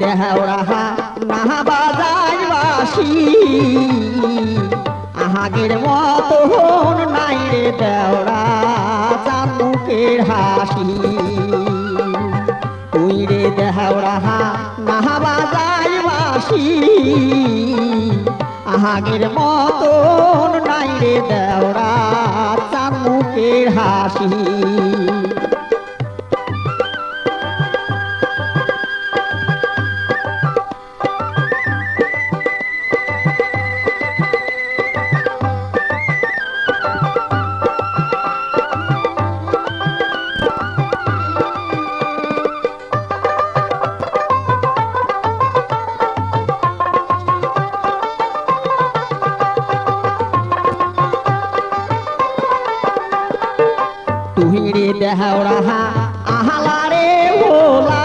দেহরা না বাজাই বাসি আহাগের মতন নাই রে দেওরা চাঁদ মুখের হাসি তুই রে দেহরা না বাজাই বাসি আহাগের মতন নাই রে দেওরা চাঁদ মুখের হাসি তুই রে দেহরা আহালা রে ভোলা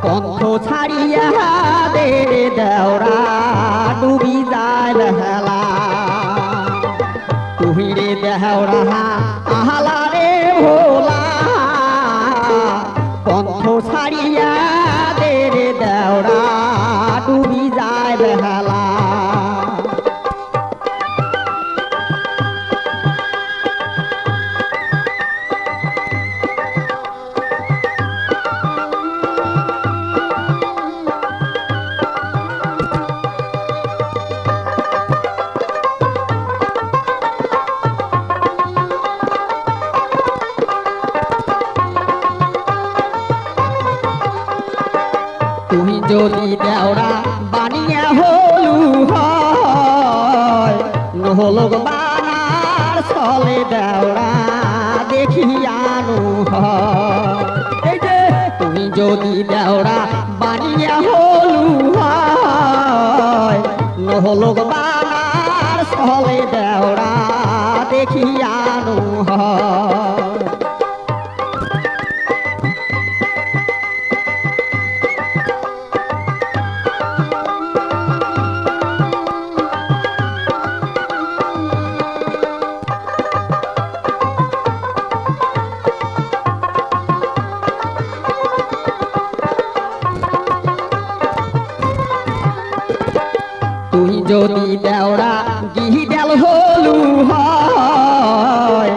কণ্ঠ ছাড়িয়া দে রে দেওরা ডুবি যায় বেলা তুই রে দেহরা আহালা রে ভোলা কণ্ঠ ছাড়িয়া দে রে দেওরা ডুবি যায় বেলা তুমি যদি দেওরা বানিয়া হলু হয় নহলোক বানার চলে দেওরা দেখিয়ানু হয় তুমি যদি দেওরা বানিয়া হলু হয় নহলোক বানার চলে দেওরা দেখিয়ানু হয় তুই যদি দেওরা গিহিডাল হলু হয়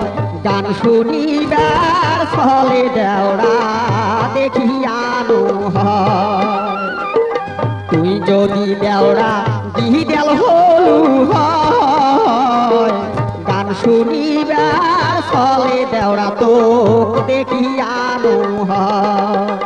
গান শুনিবার চলে দেওরা দেখিয়ানু হয় তুই যদি দেওরা গিহিডাল হলু হয় গান শুনিবার চলে দেওরা তো দেখিয়ানু হয়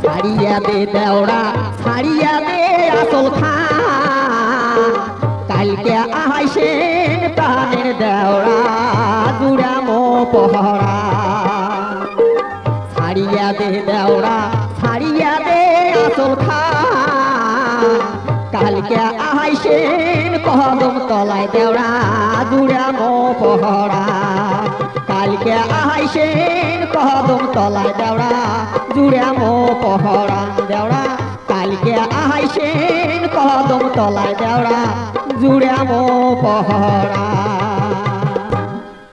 ছাড়িয়া দে দেওরা ছাড়িয়া দে আসল খান কালকে আহাইসেন প্রাণের দেওরা জুড়ামো পহরা ছাড়িয়া দে দেওরা ছাড়িয়া দে আসল খান কালকে আহাইসেন কদম তলায় দেওরা জুড়ামো পহরা কালকে আহাইসেন কদম তলায় দেওরা জুড়ামো পহরা দেওরা কালকে আহাইসেন কদম তলায় দেওরা জুড়ামো পহরা।